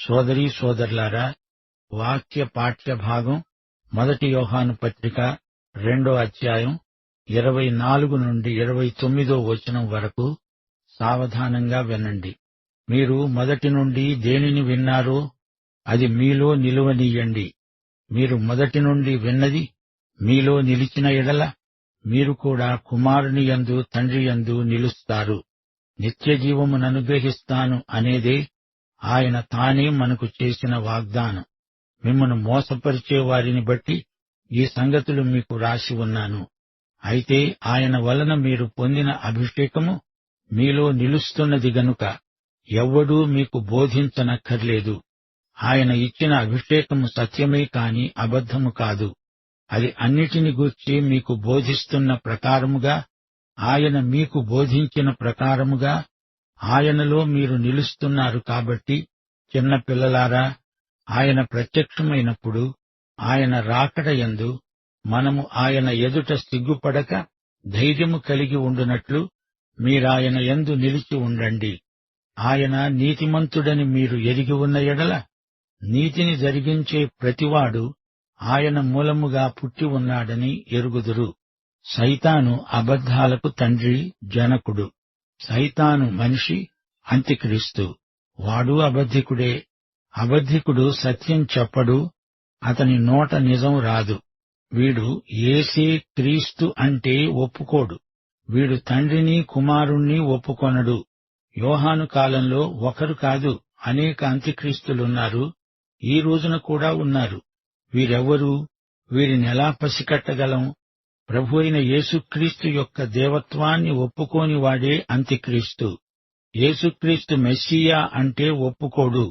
సోదరీ సోదరులారా, వాక్య పాఠ్య భాగం 1 యోహాను పత్రిక 2వ అధ్యాయం 24 నుండి 29వ వచనం వరకు సావధానంగా వినండి. మీరు మొదటి నుండి దేనిని విన్నారో అది మీలో నిలువనీయండి. మీరు మొదటి నుండి విన్నది మీలో నిలిచిన ఎడల మీరు కూడా కుమారుని యందు తండ్రి యందు నిలుస్తారు. నిత్యజీవముననుగ్రహిస్తాను అనేదే ఆయన తానే మనకు చేసిన వాగ్దానం. మిమ్మను మోసపరిచే వారిని బట్టి ఈ సంగతులు మీకు రాసి ఉన్నాను. అయితే ఆయన వలన మీరు పొందిన అభిషేకము మీలో నిలుస్తున్నది గనుక ఎవ్వడూ మీకు బోధించనక్కర్లేదు. ఆయన ఇచ్చిన అభిషేకము సత్యమే కాని అబద్ధము కాదు. అది అన్నిటిని గూర్చి మీకు బోధిస్తున్న ప్రకారముగా, ఆయన మీకు బోధించిన ప్రకారముగా ఆయనలో మీరు నిలుస్తున్నారు. కాబట్టి చిన్న పిల్లలారా, ఆయన ప్రత్యక్షమైనప్పుడు ఆయన రాకడ యందు మనము ఆయన ఎదుట సిగ్గుపడక ధైర్యము కలిగి ఉండునట్లు మీరాయన యందు నిలిచి ఉండండి. ఆయన నీతిమంతుడని మీరు ఎరిగి ఉన్న ఎడల నీతిని జరిగించే ప్రతివాడు ఆయన మూలముగా పుట్టి ఉన్నాడని ఎరుగుదురు. సైతాను అబద్ధాలకు తండ్రి, జనకుడు. సైతాను మనిషి, అంత్యక్రీస్తు. వాడు అబద్ధికుడే. అబద్ధికుడు సత్యం చెప్పడు, అతని నోట నిజం రాదు. వీడు యేసే క్రీస్తు అంటే ఒప్పుకోడు. వీడు తండ్రిని కుమారుణ్ణి ఒప్పుకొనడు. యోహాను కాలంలో ఒకరు కాదు, అనేక అంత్యక్రీస్తులున్నారు. ఈ రోజున కూడా ఉన్నారు. వీరెవ్వరు? వీరినెలా పసికట్టగలం? ప్రభు అయిన యేసుక్రీస్తు యొక్క దేవత్వాన్ని ఒప్పుకోని వాడే అంత్యక్రీస్తు. యేసుక్రీస్తు మెస్సీయా అంటే ఒప్పుకోడు.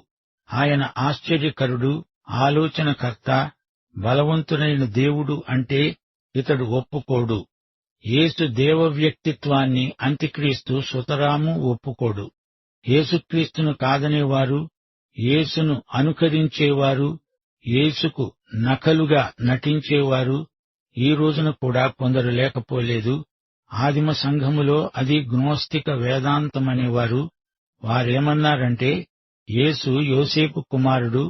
ఆయన ఆశ్చర్యకరుడు, ఆలోచనకర్త, బలవంతుడైన దేవుడు అంటే ఇతడు ఒప్పుకోడు. యేసు దేవ వ్యక్తిత్వాన్ని అంత్యక్రీస్తు సుతరాము ఒప్పుకోడు. యేసుక్రీస్తును కాదనేవారు, యేసును అనుకరించేవారు, యేసుకు నకలుగా నటించేవారు ఈ రోజున కూడా కొందరు లేకపోలేదు. ఆదిమ సంఘములో అది గ్నోస్తిక వేదాంతమనేవారు. వారేమన్నారంటే, యేసు యోసేపు కుమారుడు,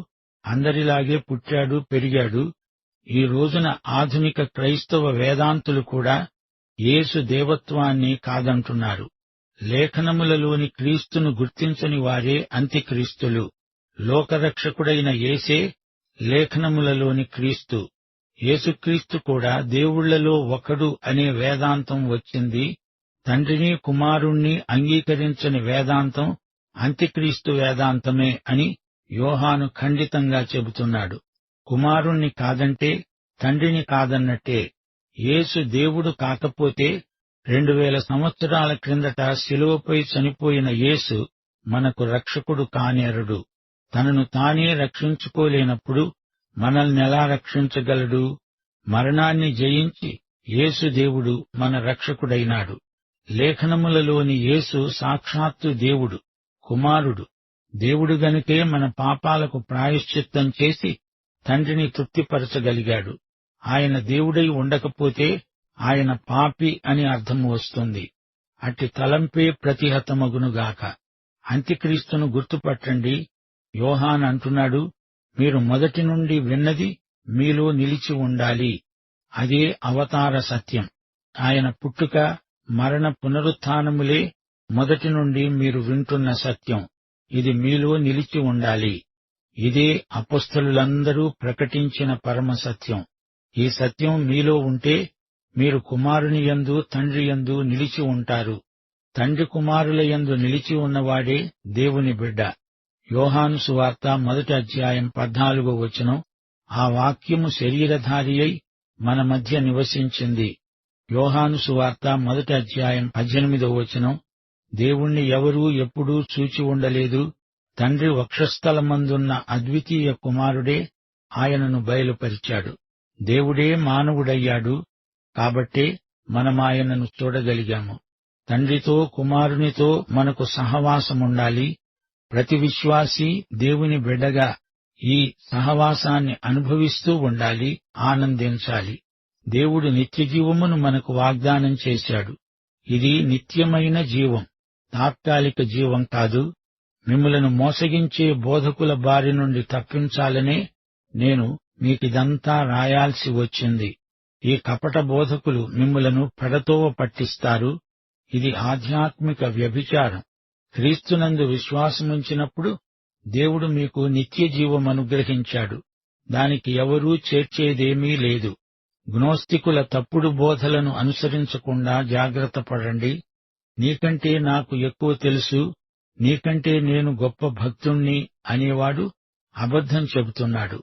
అందరిలాగే పుట్టాడు, పెరిగాడు. ఈ రోజున ఆధునిక క్రైస్తవ వేదాంతులు కూడా యేసు దేవత్వాన్ని కాదంటున్నారు. లేఖనములలోని క్రీస్తును గుర్తించని వారే అంత్యక్రీస్తులు. లోకరక్షకుడైన యేసే లేఖనములలోని క్రీస్తు. యేసుక్రీస్తు కూడా దేవుళ్లలో ఒకడు అనే వేదాంతం వచ్చింది. తండ్రిని కుమారుణ్ణి అంగీకరించని వేదాంతం అంత్యక్రీస్తు వేదాంతమే అని యోహాను ఖండితంగా చెబుతున్నాడు. కుమారుణ్ణి కాదంటే తండ్రిని కాదన్నట్టే. యేసు దేవుడు కాకపోతే 2000 సంవత్సరాల క్రిందట శిలువపై చనిపోయిన యేసు మనకు రక్షకుడు కానేరడు. తనను తానే రక్షించుకోలేనప్పుడు మనల్నెలా రక్షించగలడు? మరణాన్ని జయించి యేసు దేవుడు మన రక్షకుడైనాడు. లేఖనములలోని యేసు సాక్షాత్తు దేవుడు, కుమారుడు. దేవుడు గనుకే మన పాపాలకు ప్రాయశ్చిత్తం చేసి తండ్రిని తృప్తిపరచగలిగాడు. ఆయన దేవుడై ఉండకపోతే ఆయన పాపి అని అర్థం వస్తుంది. అట్టి తలంపే ప్రతిహతమగునుగాక. అంత్యక్రీస్తును గుర్తుపట్టండి. యోహాను అంటున్నాడు, మీరు మొదటి నుండి విన్నది మీలో నిలిచి ఉండాలి. అదే అవతార సత్యం. ఆయన పుట్టుక, మరణ, పునరుత్థానములే మొదటి నుండి మీరు వింటున్న సత్యం. ఇది మీలో నిలిచి ఉండాలి. ఇదే అపొస్తలులందరూ ప్రకటించిన పరమ సత్యం. ఈ సత్యం మీలో ఉంటే మీరు కుమారుని యందు తండ్రి యందు నిలిచి ఉంటారు. తండ్రి కుమారుల యందు నిలిచి ఉన్నవాడే దేవుని బిడ్డ. యోహాను సువార్త 1వ అధ్యాయం 14వ వచనం. ఆ వాక్యము శరీరధారి అయి మన మధ్య నివసించింది. యోహాను సువార్త 1వ అధ్యాయం 18వ వచనం. దేవుణ్ణి ఎవరూ ఎప్పుడూ చూచి ఉండలేదు. తండ్రి వక్షస్థలమందున్న అద్వితీయ కుమారుడే ఆయనను బయలుపరిచాడు. దేవుడే మానవుడయ్యాడు. కాబట్టే మనమాయనను చూడగలిగాము. తండ్రితో కుమారునితో మనకు సహవాసముండాలి. ప్రతి విశ్వాసీ దేవుని బిడ్డగా ఈ సహవాసాన్ని అనుభవిస్తూ ఉండాలి, ఆనందించాలి. దేవుడు నిత్యజీవమును మనకు వాగ్దానం చేశాడు. ఇది నిత్యమైన జీవం, తాత్కాలిక జీవం కాదు. మిమ్ములను మోసగించే బోధకుల బారి నుండి తప్పించాలనే నేను మీకిదంతా రాయాల్సి వచ్చింది. ఈ కపట బోధకులు మిమ్ములను పెడతోవ పట్టిస్తారు. ఇది ఆధ్యాత్మిక వ్యభిచారం. క్రీస్తునందు విశ్వాసముంచినప్పుడు దేవుడు మీకు నిత్యజీవమనుగ్రహించాడు. దానికి ఎవరూ చేర్చేదేమీ లేదు. గ్నోస్తికుల తప్పుడు బోధలను అనుసరించకుండా జాగ్రత్త పడండి. నీకంటే నాకు ఎక్కువ తెలుసు, నీకంటే నేను గొప్ప భక్తుణ్ణి అనేవాడు అబద్ధం చెబుతున్నాడు.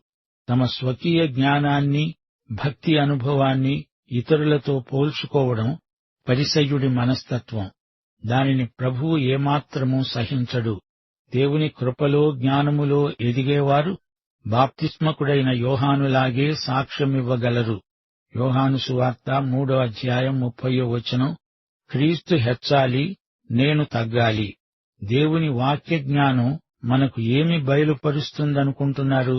తమ స్వకీయ జ్ఞానాన్ని, భక్తి అనుభవాన్ని ఇతరులతో పోల్చుకోవడం పరిసయ్యుడి మనస్తత్వం. దానిని ప్రభువు ఏమాత్రమూ సహించడు. దేవుని కృపలో జ్ఞానములో ఎదిగేవారు బాప్తిస్మకుడైన యోహానులాగే సాక్ష్యమివ్వగలరు. యోహాను సువార్త 3:30 క్రీస్తు హెచ్చాలి, నేను తగ్గాలి. దేవుని వాక్య జ్ఞానం మనకు ఏమి బయలుపరుస్తుందనుకుంటున్నారు?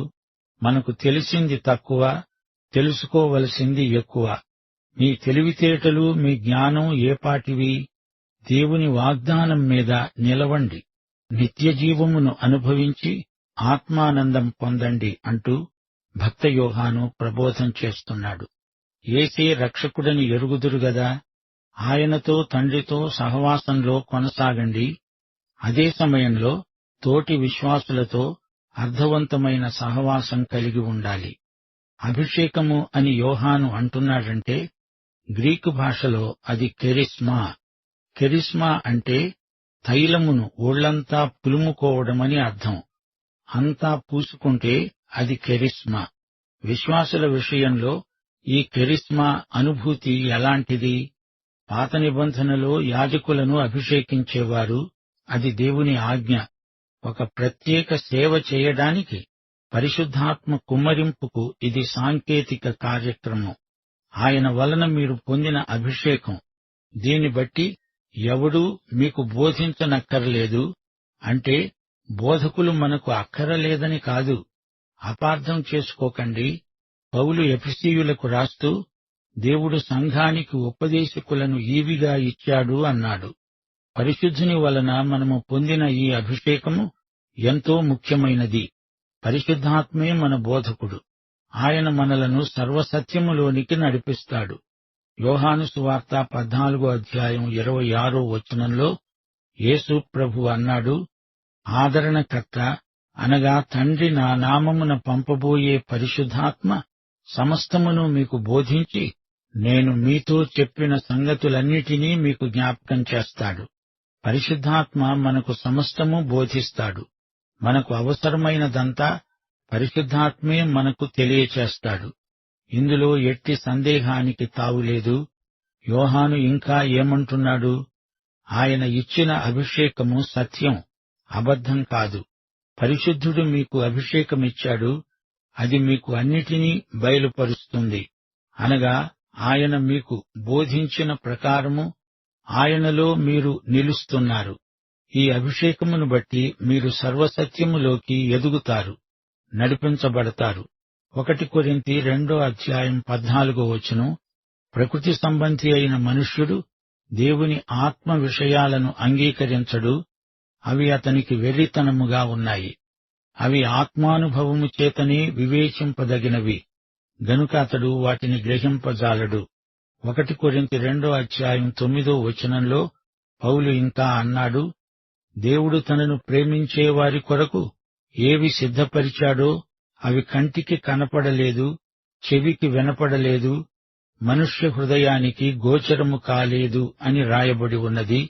మనకు తెలిసింది తక్కువ, తెలుసుకోవలసింది ఎక్కువ. మీ తెలివితేటలు, మీ జ్ఞానం ఏపాటివి? దేవుని వాగ్దానం మీద నిలవండి. నిత్యజీవమును అనుభవించి ఆత్మానందం పొందండి అంటూ భక్త యోహాను ప్రబోధం చేస్తున్నాడు. యేసే రక్షకుడని ఎరుగుదురు గదా. ఆయనతో తండ్రితో సహవాసంలో కొనసాగండి. అదే సమయంలో తోటి విశ్వాసులతో అర్థవంతమైన సహవాసం కలిగి ఉండాలి. అభిషేకము అని యోహాను అంటున్నాడంటే గ్రీకు భాషలో అది కెరిస్మా. కెరిస్మా అంటే తైలమును ఒళ్లంతా పులుముకోవడమని అర్థం. అంతా పూసుకుంటే అది కెరిస్మా. విశ్వాసుల విషయంలో ఈ కెరిస్మా అనుభూతి ఎలాంటిది? పాత నిబంధనలో యాజకులను అభిషేకించేవారు. అది దేవుని ఆజ్ఞ. ఒక ప్రత్యేక సేవ చేయడానికి పరిశుద్ధాత్మ కుమ్మరింపుకు ఇది సాంకేతిక కార్యక్రమం. ఆయన వలన మీరు పొందిన అభిషేకం. దీన్ని బట్టి ఎవడూ మీకు బోధించనక్కరలేదు. అంటే బోధకులు మనకు అక్కరలేదని కాదు. అపార్థం చేసుకోకండి. పౌలు ఎఫెసీయులకు రాస్తూ దేవుడు సంఘానికి ఉపదేశకులను ఈవిగా ఇచ్చాడు అన్నాడు. పరిశుద్ధుని వలన మనము పొందిన ఈ అభిషేకము ఎంతో ముఖ్యమైనది. పరిశుద్ధాత్మే మన బోధకుడు. ఆయన మనలను సర్వసత్యములోనికి నడిపిస్తాడు. యోహాను సువార్త 14:26 యేసు ప్రభు అన్నాడు, ఆదరణకర్త అనగా తండ్రి నా నామమున పంపబోయే పరిశుద్ధాత్మ సమస్తమును మీకు బోధించి నేను మీతో చెప్పిన సంగతులన్నిటినీ మీకు జ్ఞాపకం చేస్తాడు. పరిశుద్ధాత్మ మనకు సమస్తము బోధిస్తాడు. మనకు అవసరమైనదంతా పరిశుద్ధాత్మే మనకు తెలియచేస్తాడు. ఇందులో ఎట్టి సందేహానికి తావులేదు. యోహాను ఇంకా ఏమంటున్నాడు? ఆయన ఇచ్చిన అభిషేకము సత్యం, అబద్ధం కాదు. పరిశుద్ధుడు మీకు అభిషేకమిచ్చాడు. అది మీకు అన్నిటినీ బయలుపరుస్తుంది. అనగా ఆయన మీకు బోధించిన ప్రకారము ఆయనలో మీరు నిలుస్తున్నారు. ఈ అభిషేకమును బట్టి మీరు సర్వసత్యములోకి ఎదుగుతారు, నడిపించబడతారు. 1 కొరింథీ 2:14 ప్రకృతి సంబంధి అయిన మనుష్యుడు దేవుని ఆత్మ విషయాలను అంగీకరించడు. అవి అతనికి వెర్రితనముగా ఉన్నాయి. అవి ఆత్మానుభవము చేతనే వివేచింపదగినవి. గనుక అతడు వాటిని గ్రహింపజాలడు. 1 కొరింథీ 2:9 పౌలు ఇంకా అన్నాడు, దేవుడు తనను ప్రేమించే వారి కొరకు ఏవి సిద్ధపరిచాడో అవి కంటికి కనపడలేదు, చెవికి వినపడలేదు, మనుష్య హృదయానికి గోచరము కాలేదు అని రాయబడి ఉన్నది.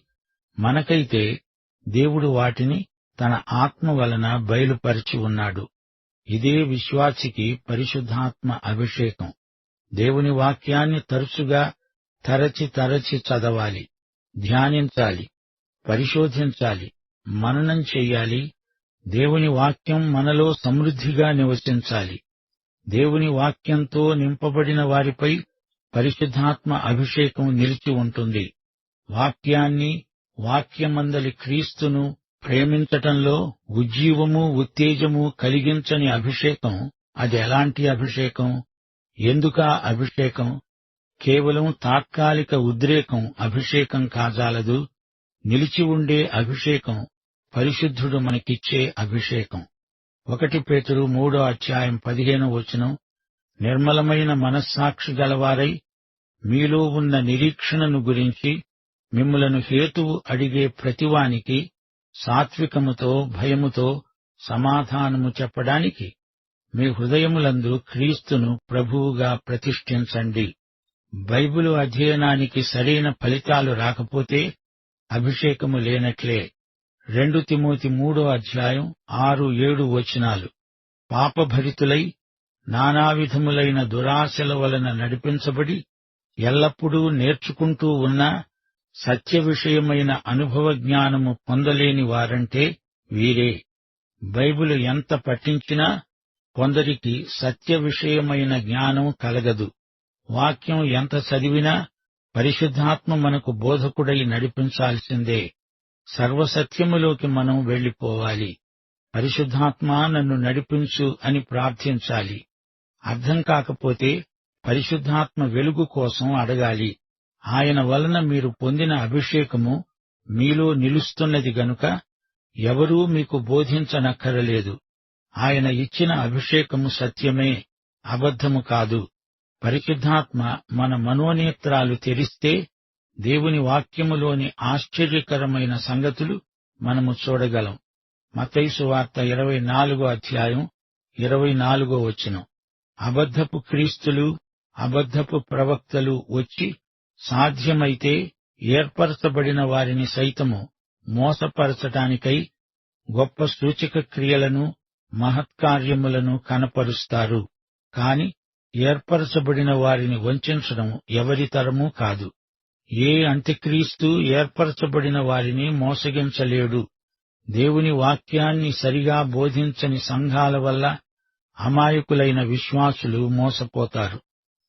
మనకైతే దేవుడు వాటిని తన ఆత్మ వలన బయలుపరిచి ఉన్నాడు. ఇదే విశ్వాసికి పరిశుద్ధాత్మ అభిషేకం. దేవుని వాక్యాన్ని తరచుగా తరచి చదవాలి, ధ్యానించాలి, పరిశోధించాలి, మననం చెయ్యాలి. దేవుని వాక్యం మనలో సమృద్ధిగా నివసించాలి. దేవుని వాక్యంతో నింపబడిన వారిపై పరిశుద్ధాత్మ అభిషేకం నిలిచి ఉంటుంది. వాక్యాన్ని, వాక్యమందలి క్రీస్తును ప్రేమించటంలో ఉజ్జీవము, ఉత్తేజము కలిగించని అభిషేకం అది ఎలాంటి అభిషేకం? ఎందుకా అభిషేకం? కేవలం తాత్కాలిక ఉద్రేకం అభిషేకం కాజాలదు. నిలిచి ఉండే అభిషేకం పరిశుద్ధుడు మనకిచ్చే అభిషేకం. 1 పేతురు 3:15 నిర్మలమైన మనస్సాక్షి గలవారై మీలో ఉన్న నిరీక్షణను గురించి మిమ్ములను హేతువు అడిగే ప్రతివానికి సాత్వికముతో భయముతో సమాధానము చెప్పడానికి మీ హృదయములందు క్రీస్తును ప్రభువుగా ప్రతిష్ఠించండి. బైబిలు అధ్యయనానికి సరైన ఫలితాలు రాకపోతే అభిషేకము లేనట్లే. 2 తిమోతి 3:6-7 పాపభరితులై నానావిధములైన దురాశల వలన నడిపించబడి ఎల్లప్పుడూ నేర్చుకుంటూ ఉన్నా సత్య విషయమైన అనుభవ జ్ఞానము పొందలేని వారంటే వీరే. బైబిలు ఎంత పఠించినా కొందరికి సత్య విషయమైన జ్ఞానం కలగదు. వాక్యం ఎంత చదివినా పరిశుద్ధాత్మ మనకు బోధకుడై నడిపించాల్సిందే. సర్వసత్యములోకి మనం వెళ్లిపోవాలి. పరిశుద్ధాత్మ నన్ను నడిపించు అని ప్రార్థించాలి. అర్థం కాకపోతే పరిశుద్ధాత్మ వెలుగు కోసం అడగాలి. ఆయన వలన మీరు పొందిన అభిషేకము మీలో నిలుస్తున్నది గనుక ఎవరూ మీకు బోధించనక్కరలేదు. ఆయన ఇచ్చిన అభిషేకము సత్యమే, అబద్ధము కాదు. పరిశుద్ధాత్మ మన మనోనేత్రాలు తెరిస్తే దేవుని వాక్యములోని ఆశ్చర్యకరమైన సంగతులు మనము చూడగలం. మత్తయి సువార్త 24:24 అబద్ధపు క్రీస్తులు అబద్ధపు ప్రవక్తలు వచ్చి సాధ్యమైతే ఏర్పరచబడిన వారిని సైతము మోసపరచటానికై గొప్ప సూచక క్రియలను మహత్కార్యములను కనపరుస్తారు. కాని ఏర్పరచబడిన వారిని వంచడం ఎవరి తరమూ కాదు. ఏ అంత్యక్రీస్తు ఏర్పరచబడిన వారిని మోసగించలేడు. దేవుని వాక్యాన్ని సరిగా బోధించని సంఘాల వల్ల అమాయకులైన విశ్వాసులు మోసపోతారు.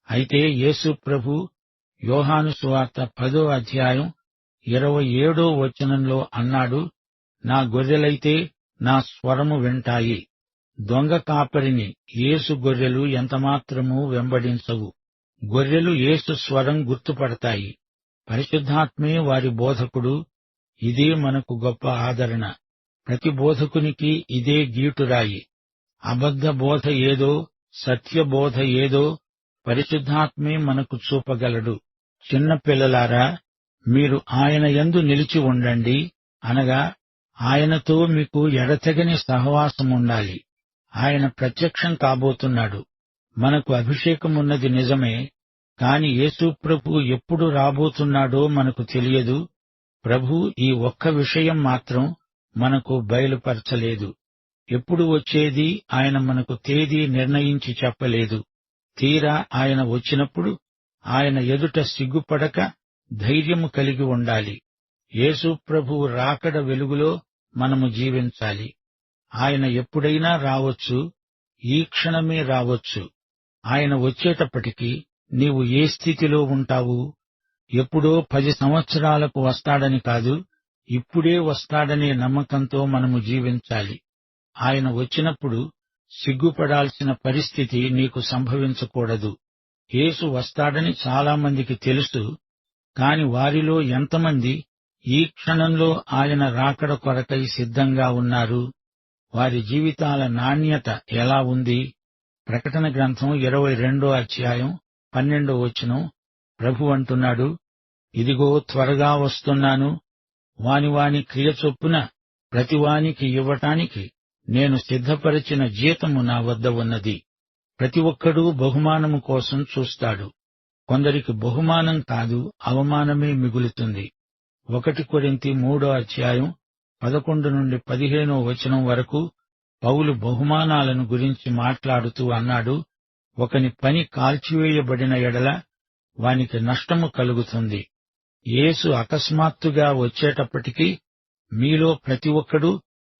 అయితే యేసు ప్రభు యోహాను సువార్త 10:27 అన్నాడు, నా గొర్రెలైతే నా స్వరము వింటాయి. దొంగ కాపరిని యేసు గొర్రెలు ఎంతమాత్రమూ వెంబడించవు. గొర్రెలు యేసు స్వరం గుర్తుపడతాయి. పరిశుద్ధాత్మే వారి బోధకుడు. ఇదే మనకు గొప్ప ఆదరణ. ప్రతి బోధకునికి ఇదే గీటురాయి. అబద్ధ బోధ ఏదో, సత్యబోధ ఏదో పరిశుద్ధాత్మే మనకు చూపగలడు. చిన్నపిల్లలారా, మీరు ఆయన యందు నిలిచి ఉండండి, అనగా ఆయనతో మీకు ఎడతెగని సహవాసముండాలి. ఆయన ప్రత్యక్షం కాబోతున్నాడు. మనకు అభిషేకమున్నది నిజమే, కాని యేసు ప్రభు ఎప్పుడు రాబోతున్నాడో మనకు తెలియదు. ప్రభు ఈ ఒక్క విషయం మాత్రం మనకు బయలుపరచలేదు. ఎప్పుడు వచ్చేది ఆయన మనకు తేదీ నిర్ణయించి చెప్పలేదు. తీరా ఆయన వచ్చినప్పుడు ఆయన ఎదుట సిగ్గుపడక ధైర్యము కలిగి ఉండాలి. యేసు ప్రభువు రాకడ వెలుగులో మనము జీవించాలి. ఆయన ఎప్పుడైనా రావచ్చు, ఈ క్షణమే రావచ్చు. ఆయన వచ్చేటప్పటికి నీవు ఏ స్థితిలో ఉంటావు? ఎప్పుడో 10 సంవత్సరాలకు వస్తాడని కాదు, ఇప్పుడే వస్తాడనే నమ్మకంతో మనము జీవించాలి. ఆయన వచ్చినప్పుడు సిగ్గుపడాల్సిన పరిస్థితి నీకు సంభవించకూడదు. యేసు వస్తాడని చాలామందికి తెలుసు, కాని వారిలో ఎంతమంది ఈ క్షణంలో ఆయన రాకడ కొరకై సిద్ధంగా ఉన్నారు? వారి జీవితాల నాణ్యత ఎలా ఉంది? ప్రకటన గ్రంథం 22:12 ప్రభు అంటున్నాడు, ఇదిగో త్వరగా వస్తున్నాను. వాని క్రియ చొప్పున ప్రతివానికి ఇవ్వటానికి నేను సిద్ధపరిచిన జీతము నా వద్ద ఉన్నది. ప్రతి ఒక్కడూ బహుమానము కోసం చూస్తాడు. కొందరికి బహుమానం కాదు, అవమానమే మిగులుతుంది. 1 కొరింథీ 3:11-15 వరకు పౌలు బహుమానాలను గురించి మాట్లాడుతూ అన్నాడు, ఒకని పని కాల్చివేయబడిన ఎడల వానికి నష్టము కలుగుతుంది. యేసు అకస్మాత్తుగా వచ్చేటప్పటికి మీలో ప్రతి ఒక్కడూ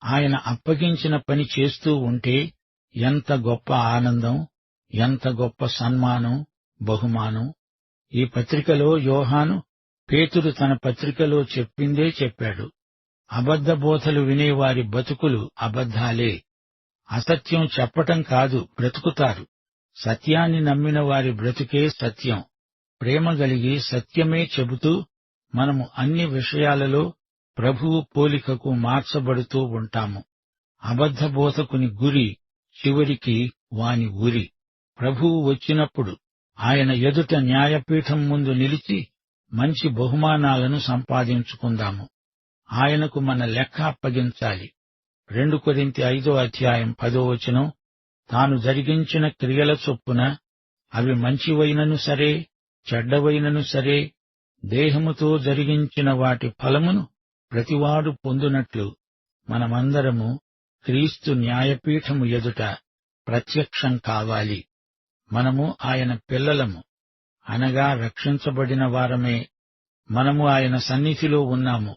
ఆయన అప్పగించిన పని చేస్తూ ఉంటే ఎంత గొప్ప ఆనందం, ఎంత గొప్ప సన్మానం, బహుమానం. ఈ పత్రికలో యోహాను పేతురు తన పత్రికలో చెప్పిందే చెప్పాడు. అబద్ధ బోధలు వినేవారి బతుకులు అబద్ధాలే. అసత్యం చెప్పటం కాదు, బ్రతుకుతారు. సత్యాన్ని నమ్మిన వారి బ్రతుకే సత్యం. ప్రేమ గలిగి సత్యమే చెబుతూ మనము అన్ని విషయాలలో ప్రభువు పోలికకు మార్చబడుతూ ఉంటాము. అబద్ధ బోధకుని గురి చివరికి వాని ఉరి. ప్రభువు వచ్చినప్పుడు ఆయన ఎదుట న్యాయపీఠం ముందు నిలిచి మంచి బహుమానాలను సంపాదించుకుందాము. ఆయనకు మన లెక్క అప్పగించాలి. 2 కొరింథీ 5:10 తాను జరిగించిన క్రియల చొప్పున అవి మంచివైనను సరే చెడ్డవైనను సరే దేహముతో జరిగించిన వాటి ఫలమును ప్రతివాడు పొందునట్లు మనమందరము క్రీస్తు న్యాయపీఠము ఎదుట ప్రత్యక్షం కావాలి. మనము ఆయన పిల్లలము, అనగా రక్షించబడిన వారమే. మనము ఆయన సన్నిధిలో ఉన్నాము.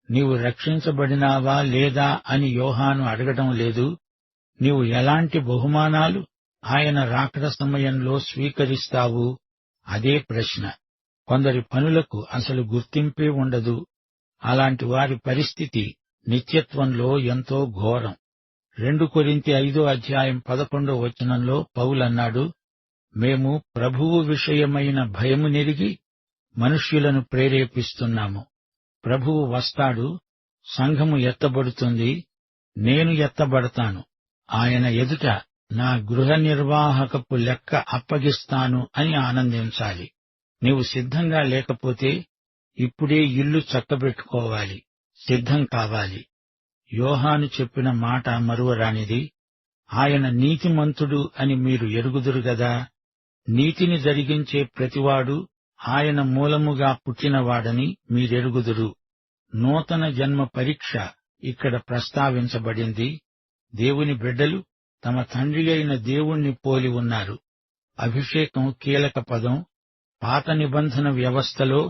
నీవు రక్షించబడినావా లేదా అని యోహాను అడగడం లేదు. నీవు ఎలాంటి బహుమానాలు ఆయన రాకడ సమయంలో స్వీకరిస్తావు? అదే ప్రశ్న. కొందరి పనులకు అసలు గుర్తింపే ఉండదు. అలాంటి వారి పరిస్థితి నిత్యత్వంలో ఎంతో ఘోరం. 2 కొరింథీ 5:11 పౌలన్నాడు, మేము ప్రభువు విషయమైన భయము నెరిగి మనుష్యులను ప్రేరేపిస్తున్నాము. ప్రభువు వస్తాడు, సంఘము ఎత్తబడుతుంది, నేను ఎత్తబడతాను, ఆయన ఎదుట నా గృహ నిర్వాహకపు లెక్క అప్పగిస్తాను అని ఆనందించాలి. నీవు సిద్ధంగా లేకపోతే ఇప్పుడే ఇల్లు చక్కబెట్టుకోవాలి, సిద్ధం కావాలి. యోహాను చెప్పిన మాట మరువరానిది. ఆయన నీతిమంతుడు అని మీరు ఎరుగుదురు గదా. నీతిని జరిగించే ప్రతివాడు ఆయన మూలముగా పుట్టినవాడని మీరెరుగుదురు. నూతన జన్మ పరీక్ష ఇక్కడ ప్రస్తావించబడింది. దేవుని బిడ్డలు తమ తండ్రి అయిన దేవుణ్ణి పోలి ఉన్నారు. అభిషేకం కీలక పదం. పాత నిబంధన వ్యవస్థలో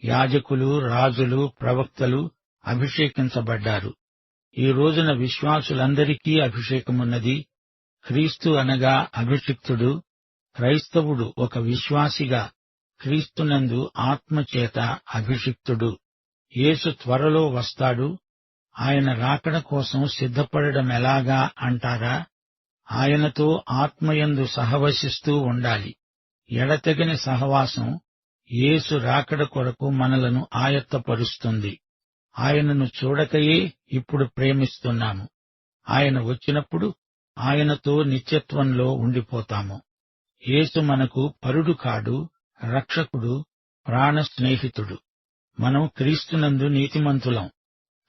యాజకులు, రాజులు, ప్రవక్తలు అభిషేకించబడ్డారు. ఈ రోజున విశ్వాసులందరికీ అభిషేకమున్నది. క్రీస్తు అనగా అభిషిక్తుడు. క్రైస్తవుడు ఒక విశ్వాసిగా క్రీస్తునందు ఆత్మచేత అభిషిక్తుడు. యేసు త్వరలో వస్తాడు. ఆయన రాకడ కోసం సిద్ధపడడమెలాగా అంటారా? ఆయనతో ఆత్మయందు సహవసిస్తూ ఉండాలి. ఎడతెగని సహవాసం యేసు రాకడ కొరకు మనలను ఆయత్తపరుస్తుంది. ఆయనను చూడకయే ఇప్పుడు ప్రేమిస్తున్నాము. ఆయన వచ్చినప్పుడు ఆయనతో నిత్యత్వంలో ఉండిపోతాము. యేసు మనకు పరుడు కాడు, రక్షకుడు, ప్రాణ స్నేహితుడు. మనం క్రీస్తునందు నీతిమంతులం.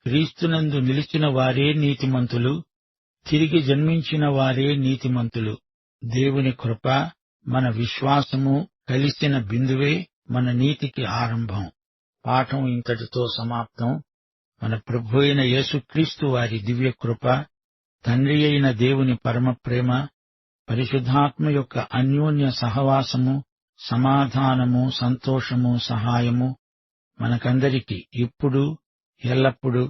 క్రీస్తునందు నిలిచిన వారే నీతిమంతులు, తిరిగి జన్మించిన వారే నీతిమంతులు. దేవుని కృప, మన విశ్వాసము కలిసిన బిందువే మన నీతికి ఆరంభం. పాఠం ఇంతటితో సమాప్తం. మన ప్రభువైన యేసుక్రీస్తు వారి దివ్యకృప, తండ్రి అయిన దేవుని పరమప్రేమ, పరిశుద్ధాత్మ యొక్క అన్యోన్య సహవాసము, సమాధానము, సంతోషము, సహాయము మనకందరికీ ఇప్పుడు ఎల్లప్పుడూ